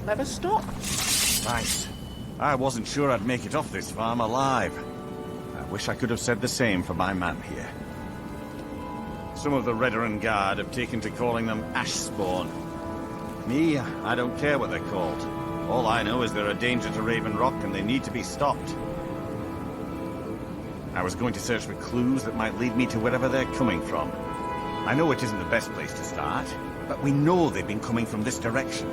never stop. Thanks. I wasn't sure I'd make it off this farm alive. I wish I could have said the same for my man here. Some of the Redoran Guard have taken to calling them ash spawn. Me, I don't care what they're called. All I know is they're a danger to Raven Rock and they need to be stopped. I was going to search for clues that might lead me to wherever they're coming from. I know it isn't the best place to start, but we know they've been coming from this direction.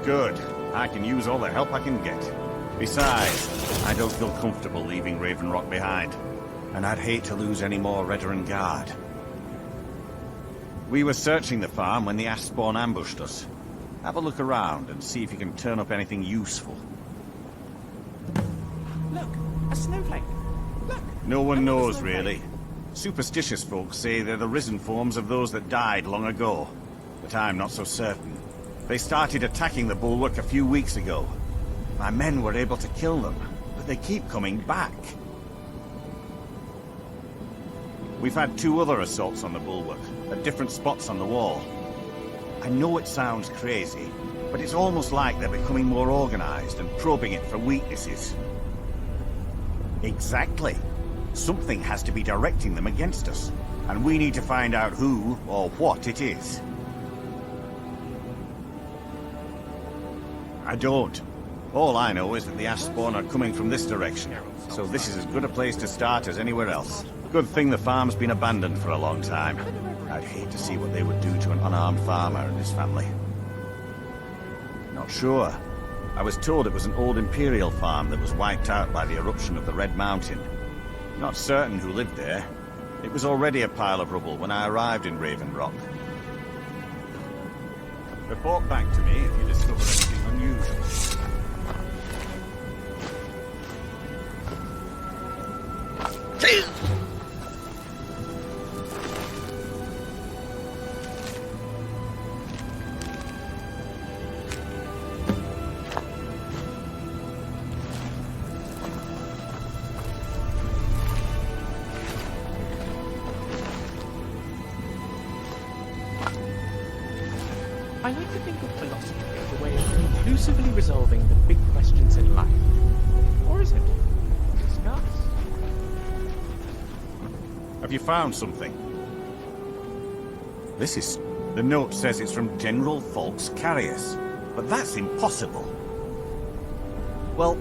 Good. I can use all the help I can get. Besides, I don't feel comfortable leaving Raven Rock behind, and I'd hate to lose any more Redoran Guard. We were searching the farm when the ash spawn ambushed us. Have a look around and see if you can turn up anything useful. Look, a snowflake. Look. No one knows, really. Superstitious folks say they're the risen forms of those that died long ago, but I'm not so certain. They started attacking the bulwark a few weeks ago. My men were able to kill them, but they keep coming back. We've had 2 other assaults on the bulwark, at different spots on the wall. I know it sounds crazy, but it's almost like they're becoming more organized and probing it for weaknesses. Exactly. Something has to be directing them against us, and we need to find out who or what it is. I don't. All I know is that the ash spawn are coming from this direction, so this is as good a place to start as anywhere else. Good thing the farm's been abandoned for a long time. I'd hate to see what they would do to an unarmed farmer and his family. Not sure. I was told it was an old Imperial farm that was wiped out by the eruption of the Red Mountain. Not certain who lived there. It was already a pile of rubble when I arrived in Raven Rock. Report back to me if you discover anything unusual. I like to think of philosophy as a way of conclusively resolving the big questions in life. Or is it? Discuss. Have you found something? This is... The note says it's from General Falks Carius, but that's impossible. Well,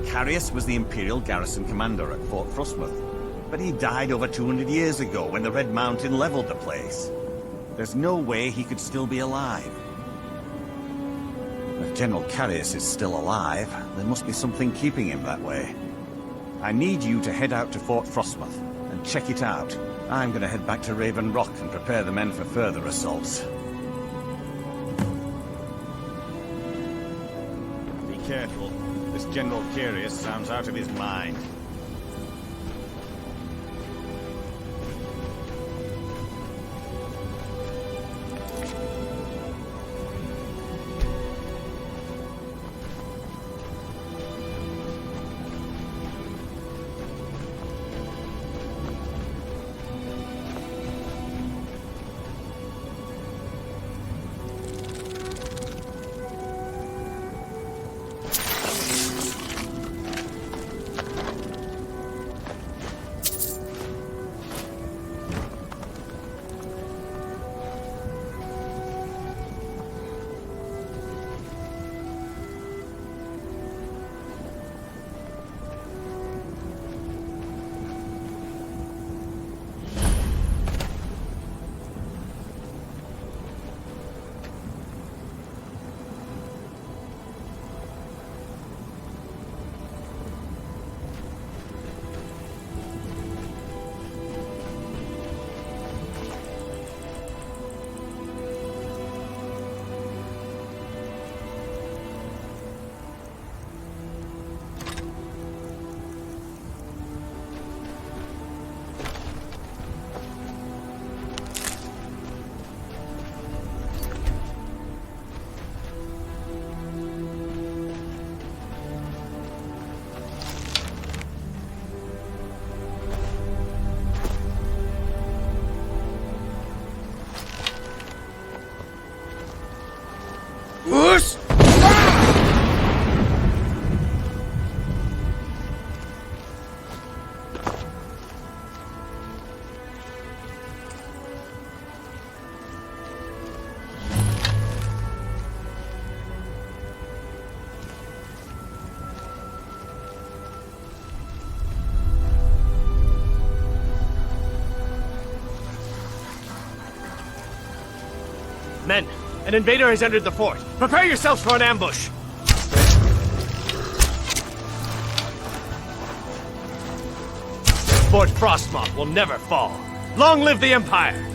Carius was the Imperial garrison commander at Fort Frostmoth, but he died over 200 years ago when the Red Mountain leveled the place. There's no way he could still be alive. If General Carius is still alive, there must be something keeping him that way. I need you to head out to Fort Frostmoth and check it out. I'm going to head back to Raven Rock and prepare the men for further assaults. Be careful. This General Carius sounds out of his mind. Whoosh! Men, an invader has entered the fort. Prepare yourselves for an ambush. Fort Frostmoth will never fall. Long live the Empire!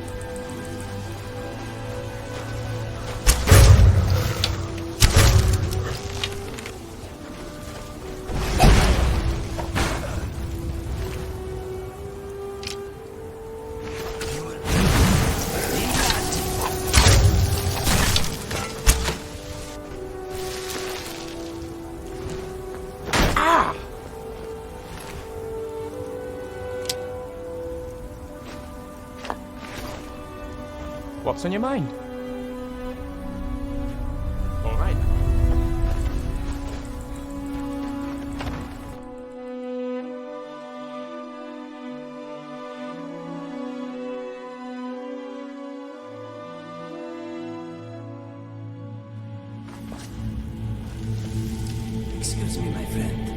What's on your mind? All right. Excuse me, my friend.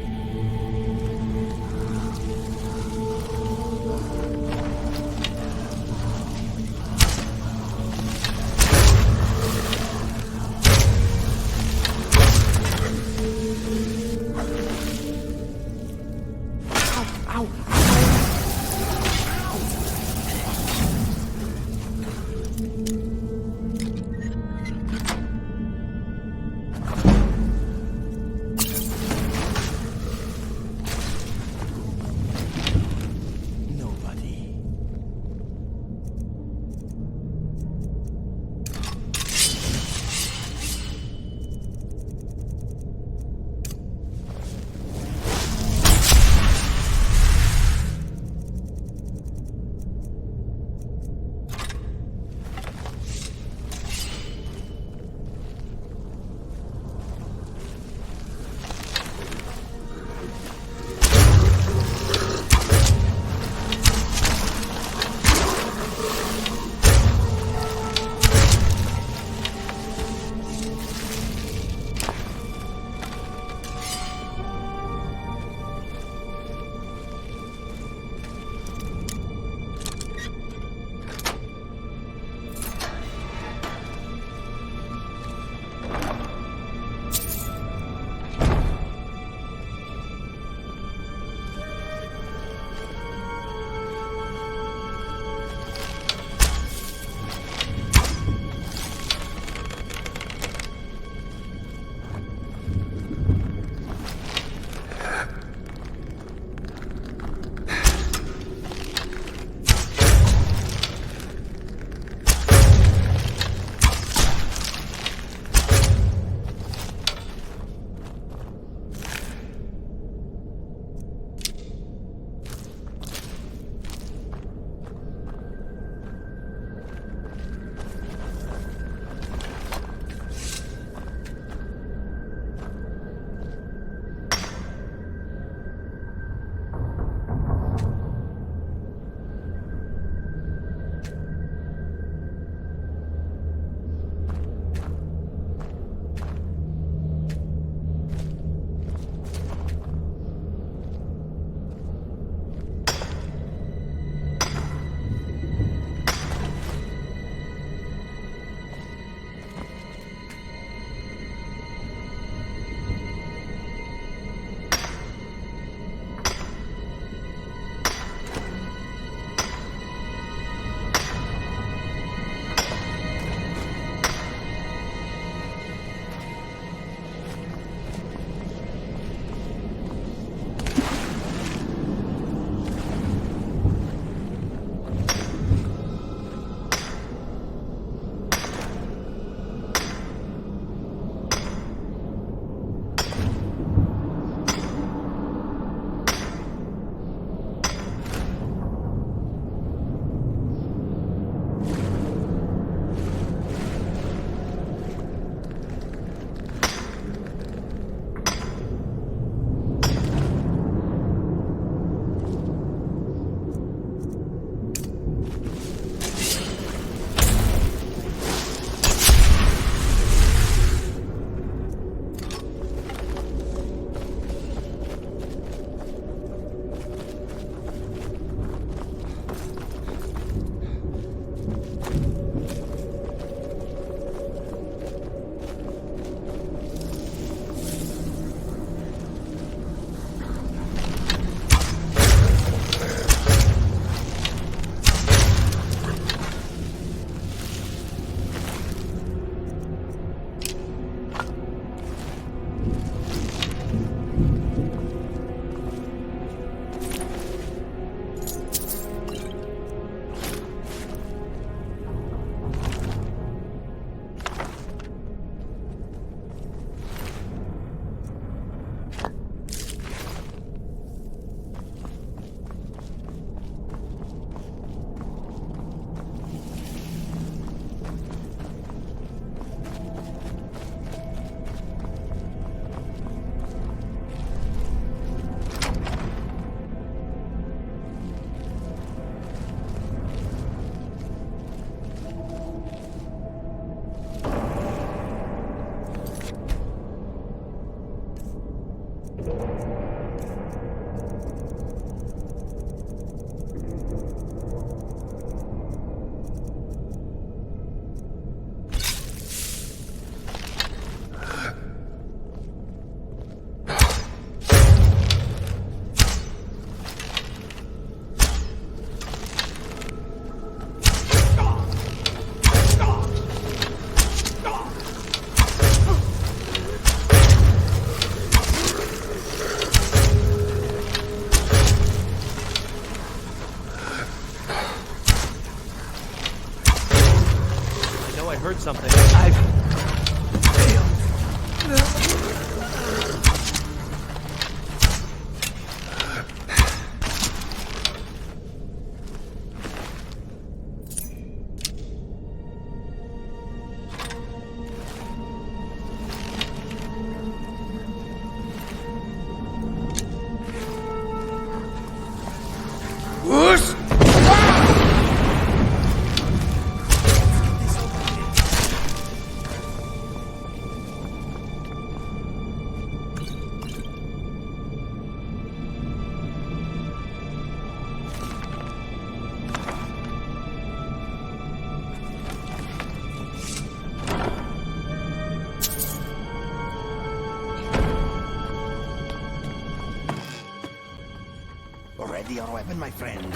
I've failed. Whoosh! Ready your weapon, my friend.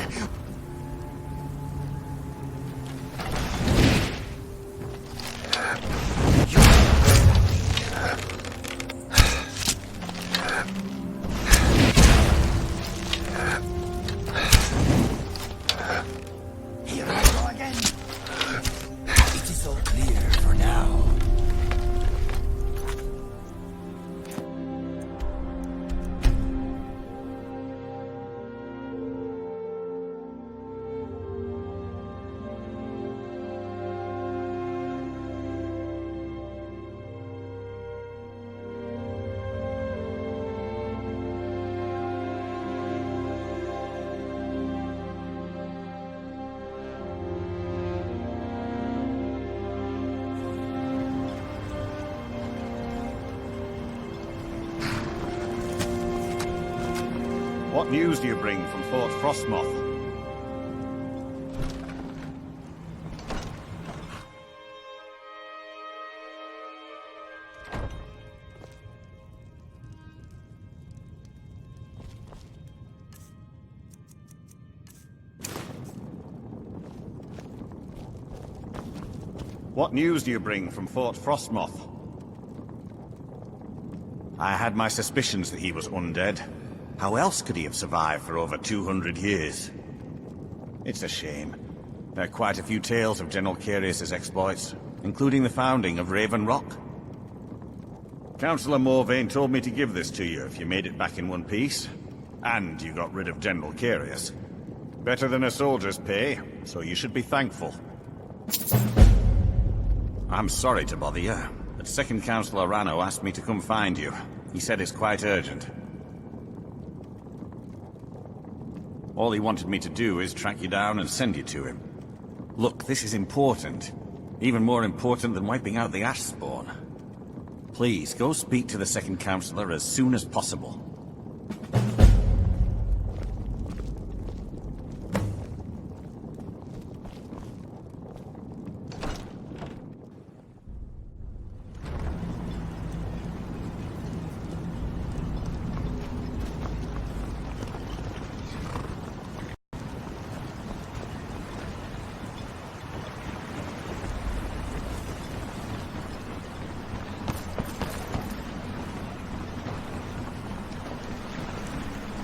Here I go again. It is all clear for now. What news do you bring from Fort Frostmoth? What news do you bring from Fort Frostmoth? I had my suspicions that he was undead. How else could he have survived for over 200 years? It's a shame. There are quite a few tales of General Carius's exploits, including the founding of Raven Rock. Councillor Morvain told me to give this to you if you made it back in one piece. And you got rid of General Carius. Better than a soldier's pay, so you should be thankful. I'm sorry to bother you, but Second Councillor Rano asked me to come find you. He said it's quite urgent. All he wanted me to do is track you down and send you to him. Look, this is important. Even more important than wiping out the Ash Spawn. Please, go speak to the Second Councillor as soon as possible.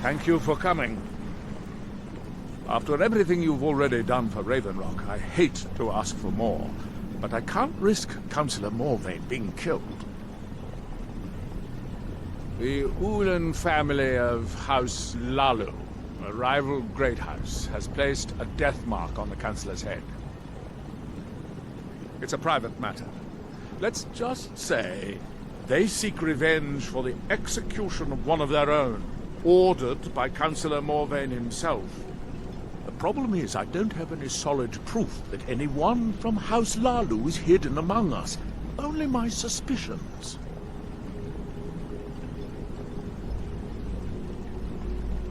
Thank you for coming. After everything you've already done for Raven Rock, I hate to ask for more, but I can't risk Councillor Morvain being killed. The Ulan family of House Lalu, a rival great house, has placed a death mark on the Councillor's head. It's a private matter. Let's just say they seek revenge for the execution of one of their own, ordered by Councillor Morvain himself. The problem is I don't have any solid proof that anyone from House Lalu is hidden among us. Only my suspicions.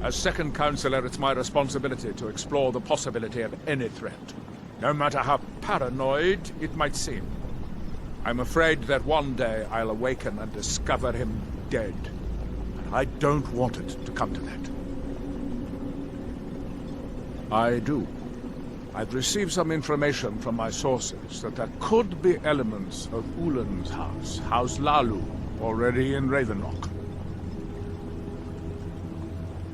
As second councillor, it's my responsibility to explore the possibility of any threat, no matter how paranoid it might seem. I'm afraid that one day I'll awaken and discover him dead. I don't want it to come to that. I do. I've received some information from my sources that there could be elements of Ulan's house, House Lalu, already in Raven Rock.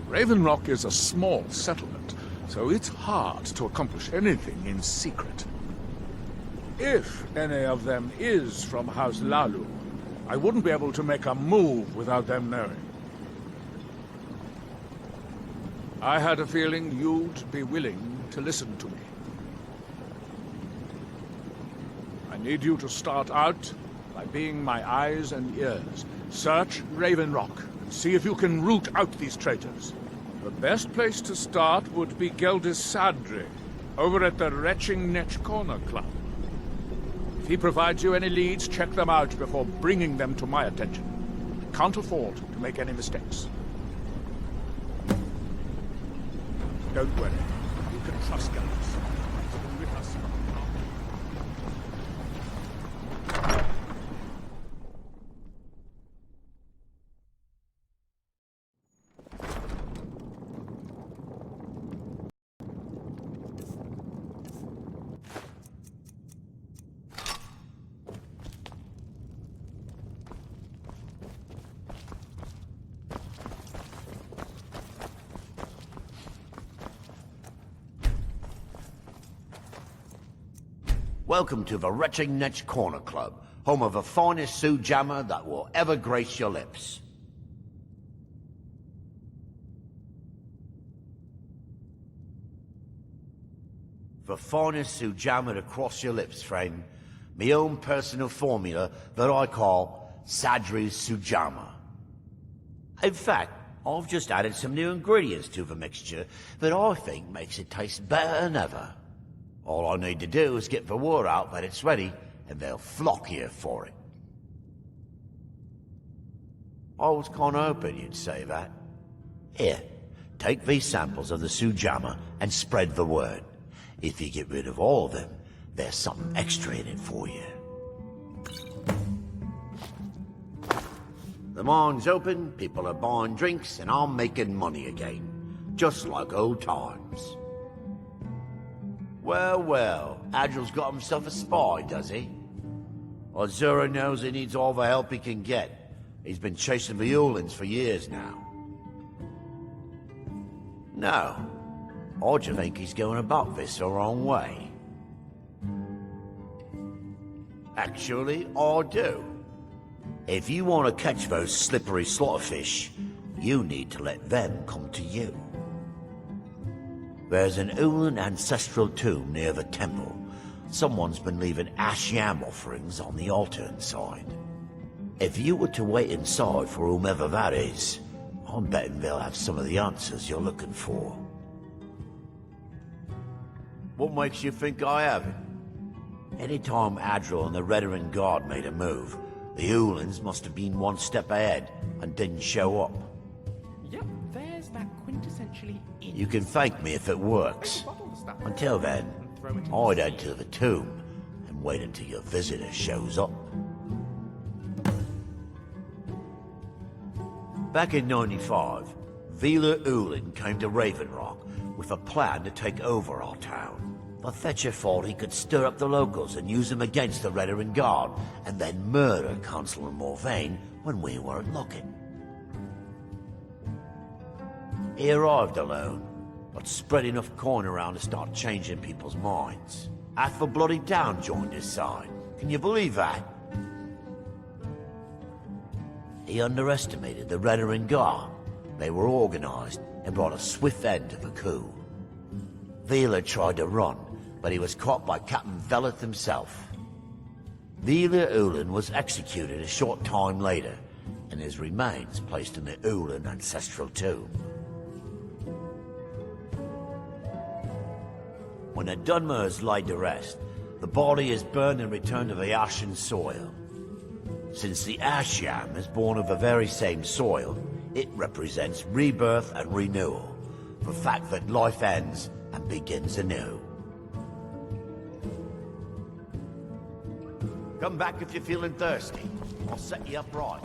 Raven Rock is a small settlement, so it's hard to accomplish anything in secret. If any of them is from House Lalu, I wouldn't be able to make a move without them knowing. I had a feeling you'd be willing to listen to me. I need you to start out by being my eyes and ears. Search Raven Rock and see if you can root out these traitors. The best place to start would be Geldis Sadri, over at the Retching Netch Corner Club. If he provides you any leads, check them out before bringing them to my attention. Can't afford to make any mistakes. Don't worry. You can trust Geldis. He's been with us. Welcome to the Retching Netch Corner Club, home of the finest Sioux jammer that will ever grace your lips. The finest Sioux jammer to cross your lips, friend. My own personal formula that I call Sadri's Sujama. In fact, I've just added some new ingredients to the mixture that I think makes it taste better than ever. All I need to do is get the word out that it's ready, and they'll flock here for it. I was kinda hoping you'd say that. Here, take these samples of the Sujama and spread the word. If you get rid of all of them, there's something extra in it for you. The mine's open, people are buying drinks, and I'm making money again. Just like old times. Well, well, Adril's got himself a spy, does he? Azura knows he needs all the help he can get. He's been chasing the Ulins for years now. No, I just think he's going about this the wrong way. Actually, I do. If you want to catch those slippery slaughterfish, you need to let them come to you. There's an Ulin ancestral tomb near the temple. Someone's been leaving ash yam offerings on the altar inside. If you were to wait inside for whomever that is, I'm betting they'll have some of the answers you're looking for. What makes you think I haven't? Anytime Adril and the Redoran Guard made a move, the Ulins must have been one step ahead and didn't show up. Yep, there's that quintessentially in. You can thank me if it works. Until then, I'd head to the tomb and wait until your visitor shows up. Back in '95, Vila Ulin came to Raven Rock with a plan to take over our town. The Fetcher thought he could stir up the locals and use them against the Redoran Guard, and then murder Consular Morvain when we weren't looking. He arrived alone, but spread enough coin around to start changing people's minds. Half the bloody town joined his side. Can you believe that? He underestimated the Redoran Guard. They were organized and brought a swift end to the coup. Vila tried to run, but he was caught by Captain Veleth himself. Vila Ulin was executed a short time later, and his remains placed in the Ulin ancestral tomb. When the Dunmer is laid to rest, the body is burned and returned to the ashen soil. Since the ash yam is born of the very same soil, it represents rebirth and renewal, the fact that life ends and begins anew. Come back if you're feeling thirsty. I'll set you up right.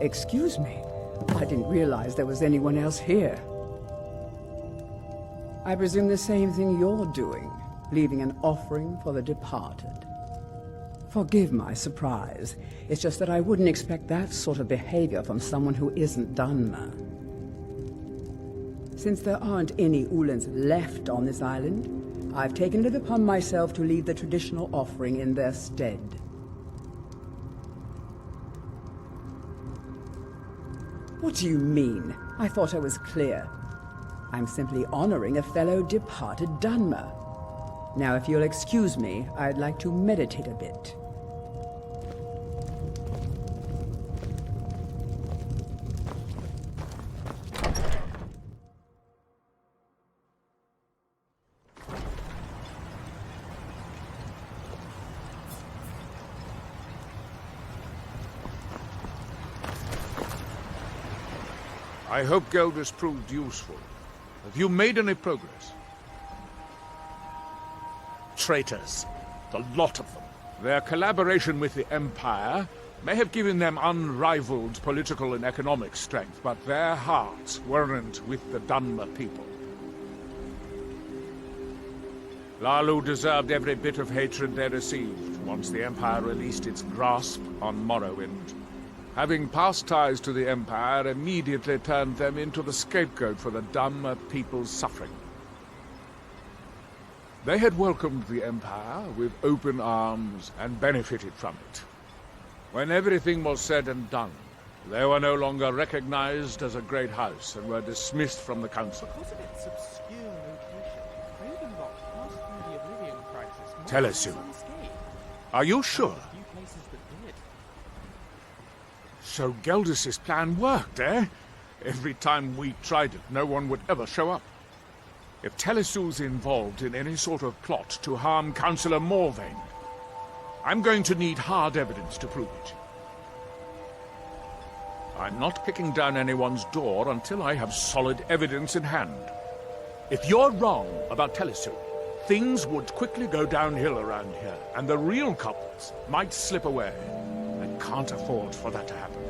Excuse me. I didn't realize there was anyone else here. I presume the same thing you're doing, leaving an offering for the departed. Forgive my surprise. It's just that I wouldn't expect that sort of behavior from someone who isn't Dunmer. Since there aren't any Ulans left on this island, I've taken it upon myself to leave the traditional offering in their stead. What do you mean? I thought I was clear. I'm simply honoring a fellow departed Dunmer. Now, if you'll excuse me, I'd like to meditate a bit. I hope Geldis proved useful. Have you made any progress? Traitors. The lot of them. Their collaboration with the Empire may have given them unrivaled political and economic strength, but their hearts weren't with the Dunmer people. Lalu deserved every bit of hatred they received once the Empire released its grasp on Morrowind. Having past ties to the Empire immediately turned them into the scapegoat for the Dunmer people's suffering. They had welcomed the Empire with open arms and benefited from it. When everything was said and done, they were no longer recognized as a great house and were dismissed from the council. Because of its obscure location, Ravenloft passed through the Oblivion Crisis more Telesu. unscathed. Are you sure? A few places that did. So Geldis's plan worked, eh? Every time we tried it, no one would ever show up. If Telesu's involved in any sort of plot to harm Councillor Morvain, I'm going to need hard evidence to prove it. I'm not kicking down anyone's door until I have solid evidence in hand. If you're wrong about Telesu, things would quickly go downhill around here, and the real culprits might slip away. I can't afford for that to happen.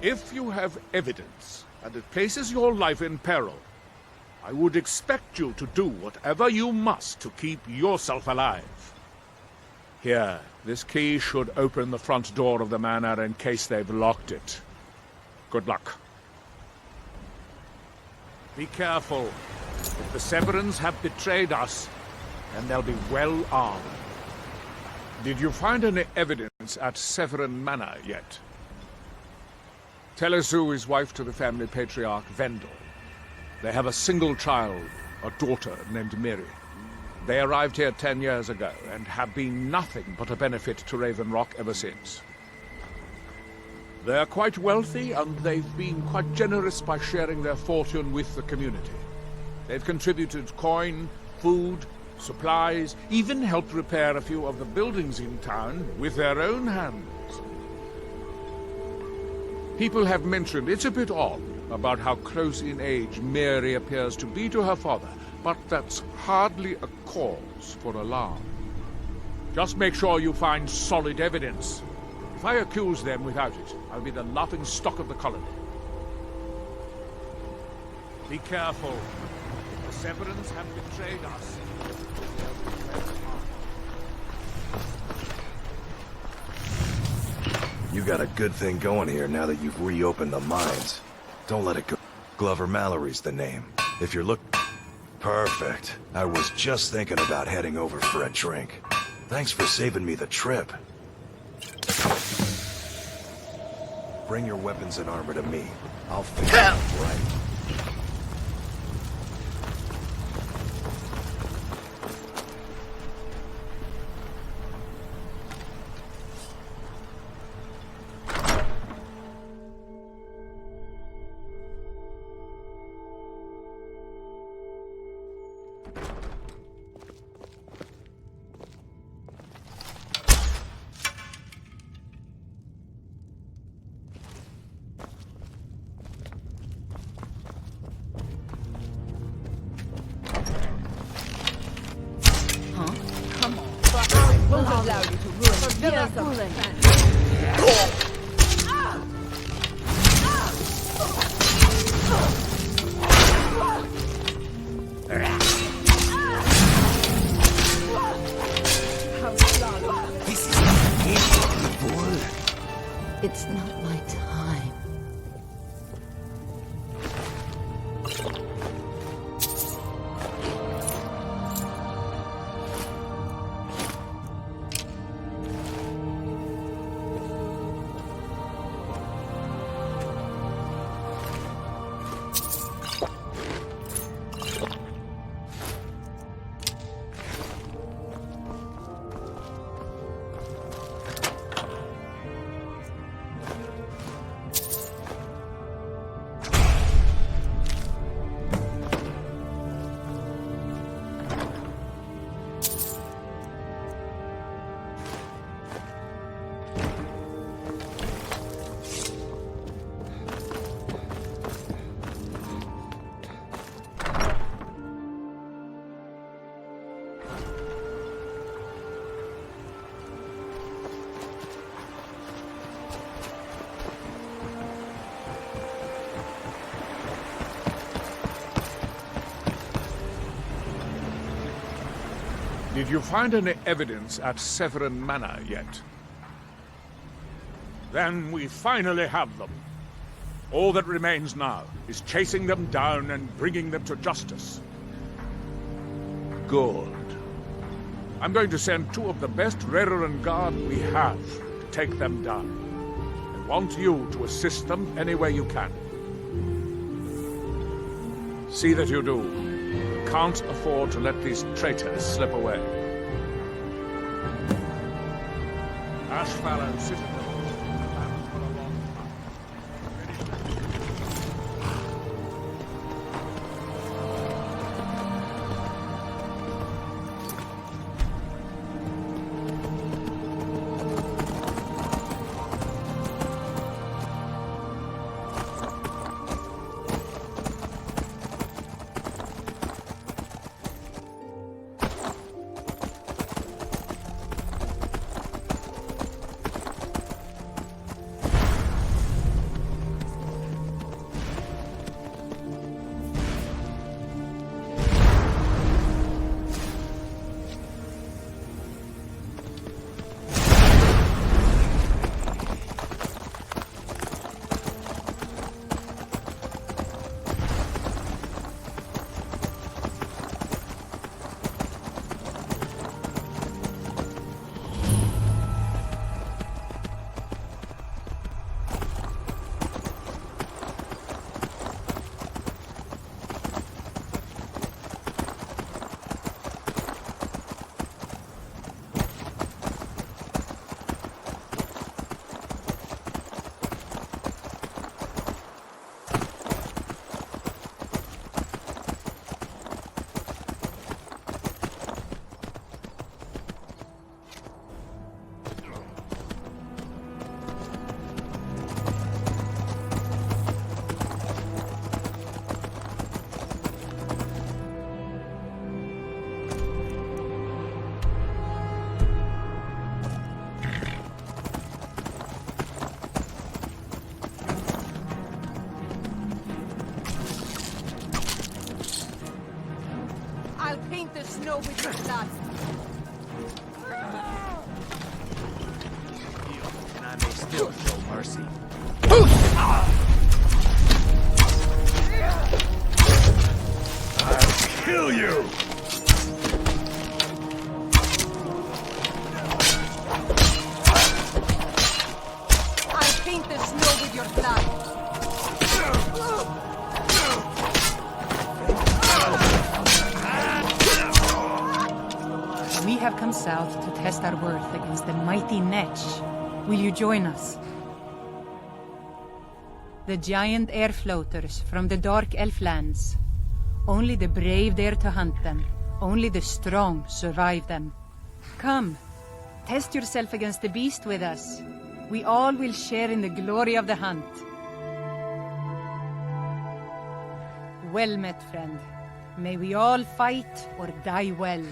If you have evidence and it places your life in peril, I would expect you to do whatever you must to keep yourself alive. Here, this key should open the front door of the manor in case they've locked it. Good luck. Be careful. If the Severans have betrayed us, then they'll be well armed. Did you find any evidence at Severan Manor yet? Telesu is wife to the family patriarch Vendel. They have a single child, a daughter named Miri. They arrived here 10 years ago and have been nothing but a benefit to Raven Rock ever since. They're quite wealthy and they've been quite generous by sharing their fortune with the community. They've contributed coin, food, supplies, even helped repair a few of the buildings in town with their own hands. People have mentioned it's a bit odd about how close in age Mary appears to be to her father, but that's hardly a cause for alarm. Just make sure you find solid evidence. If I accuse them without it, I'll be the laughing stock of the colony. Be careful. If the Severans have betrayed us, You got a good thing going here now that you've reopened the mines. Don't let it go. Glover Mallory's the name. If you're Perfect. I was just thinking about heading over for a drink. Thanks for saving me the trip. Bring your weapons and armor to me. I'll figure it out right. Won't allow you to ruin the villa. It's not my time. Did you find any evidence at Severin Manor yet? Then we finally have them. All that remains now is chasing them down and bringing them to justice. Good. I'm going to send 2 of the best Redoran guard we have to take them down. I want you to assist them any way you can. See that you do. We can't afford to let these traitors slip away. Ashfallow Citadel. I'll paint the snow with your blood. And I may still show mercy. I'll kill you! I'll paint the snow with your blood. We have come south to test our worth against the mighty Netch. Will you join us? The giant air floaters from the dark elf lands. Only the brave dare to hunt them. Only the strong survive them. Come, test yourself against the beast with us. We all will share in the glory of the hunt. Well met, friend. May we all fight or die well.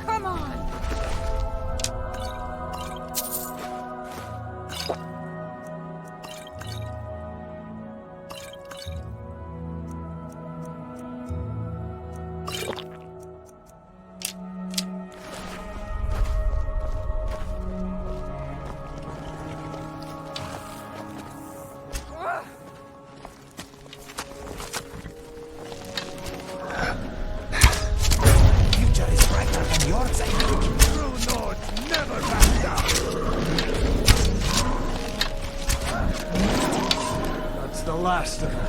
Come on! your side. True Nords never back down! That's the last of them.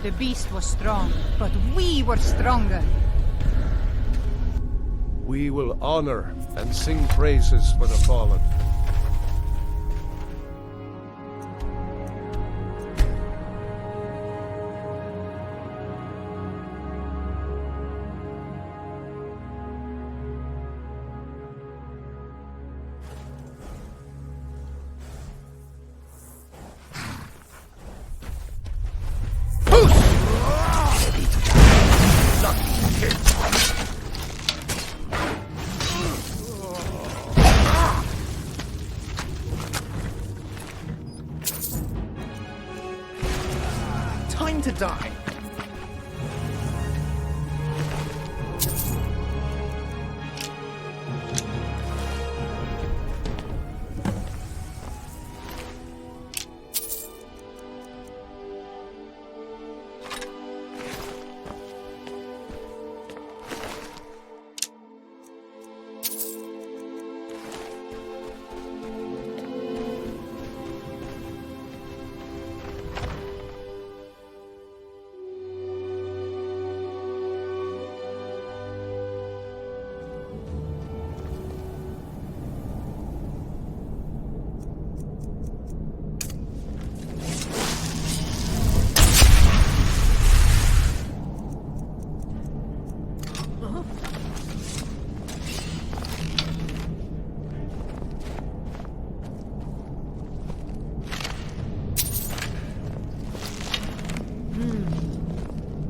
The beast was strong, but we were stronger. We will honor and sing praises for the fallen. Time to die.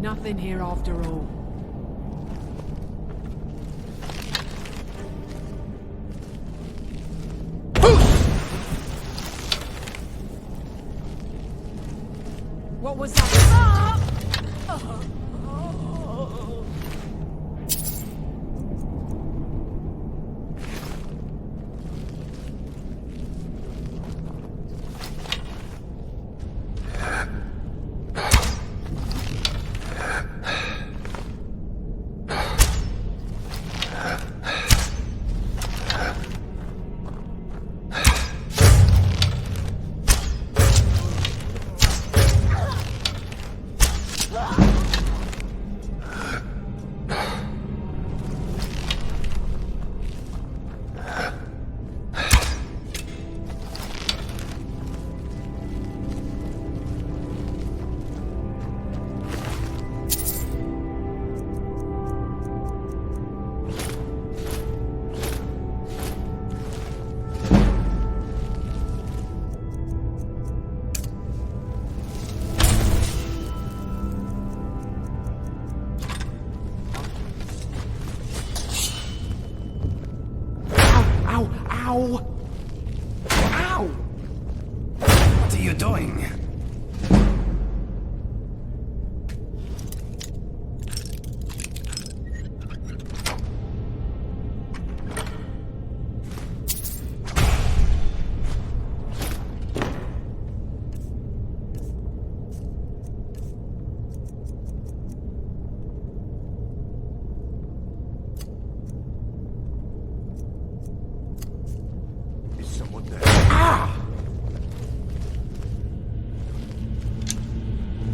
Nothing here after all. What was that? Ow! Ow! What are you doing?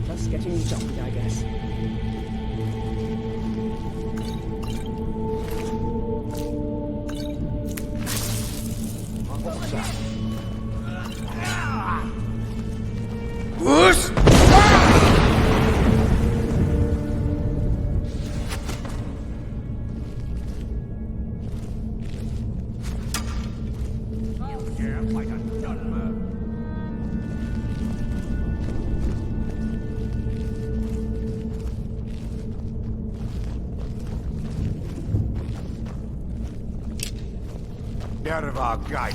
Just getting jumpy, I guess. Out of our gate.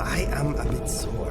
I am a bit sore.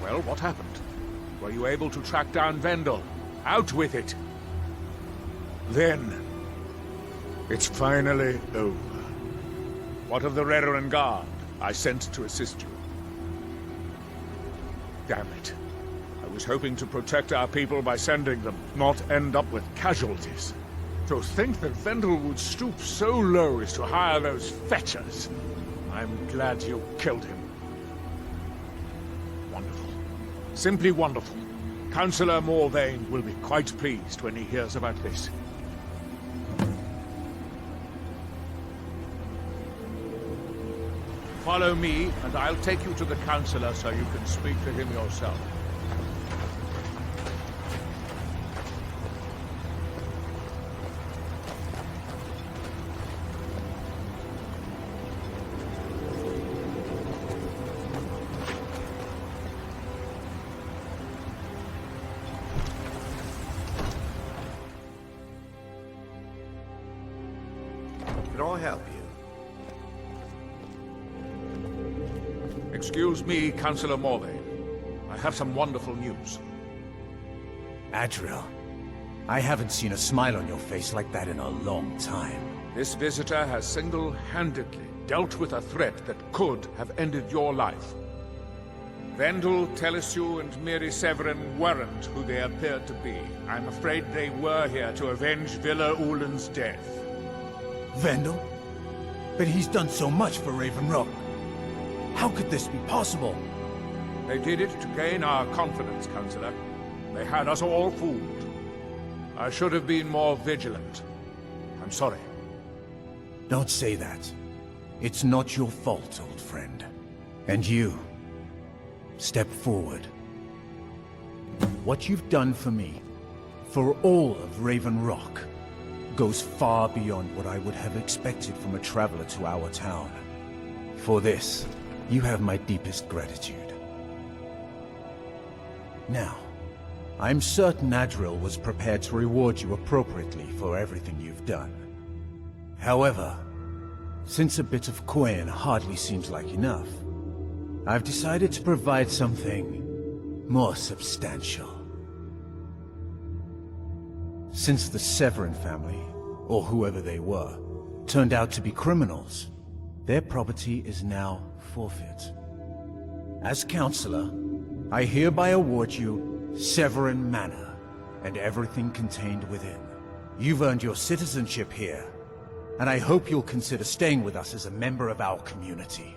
Well, what happened? Were you able to track down Vendel? Out with it! Then, it's finally over. What of the Redoran guard I sent to assist you? Damn it. I was hoping to protect our people by sending them, not end up with casualties. To think that Vendel would stoop so low as to hire those fetchers. I'm glad you killed him. Wonderful. Simply wonderful. Councillor Morvain will be quite pleased when he hears about this. Follow me, and I'll take you to the Councillor so you can speak to him yourself. Can I help you? Excuse me, Councillor Morvain. I have some wonderful news. Adriel, I haven't seen a smile on your face like that in a long time. This visitor has single-handedly dealt with a threat that could have ended your life. Vendel, Telesue, and Miri Severin weren't who they appeared to be. I'm afraid they were here to avenge Villa Ulen's death. Vendel? But he's done so much for Raven Rock. How could this be possible? They did it to gain our confidence, Councillor. They had us all fooled. I should have been more vigilant. I'm sorry. Don't say that. It's not your fault, old friend. And you, step forward. What you've done for me, for all of Raven Rock, goes far beyond what I would have expected from a traveler to our town. For this, you have my deepest gratitude. Now, I'm certain Adriel was prepared to reward you appropriately for everything you've done. However, since a bit of coin hardly seems like enough, I've decided to provide something more substantial. Since the Severin family, or whoever they were, turned out to be criminals, their property is now forfeit. As Councillor, I hereby award you Severin Manor and everything contained within. You've earned your citizenship here, and I hope you'll consider staying with us as a member of our community.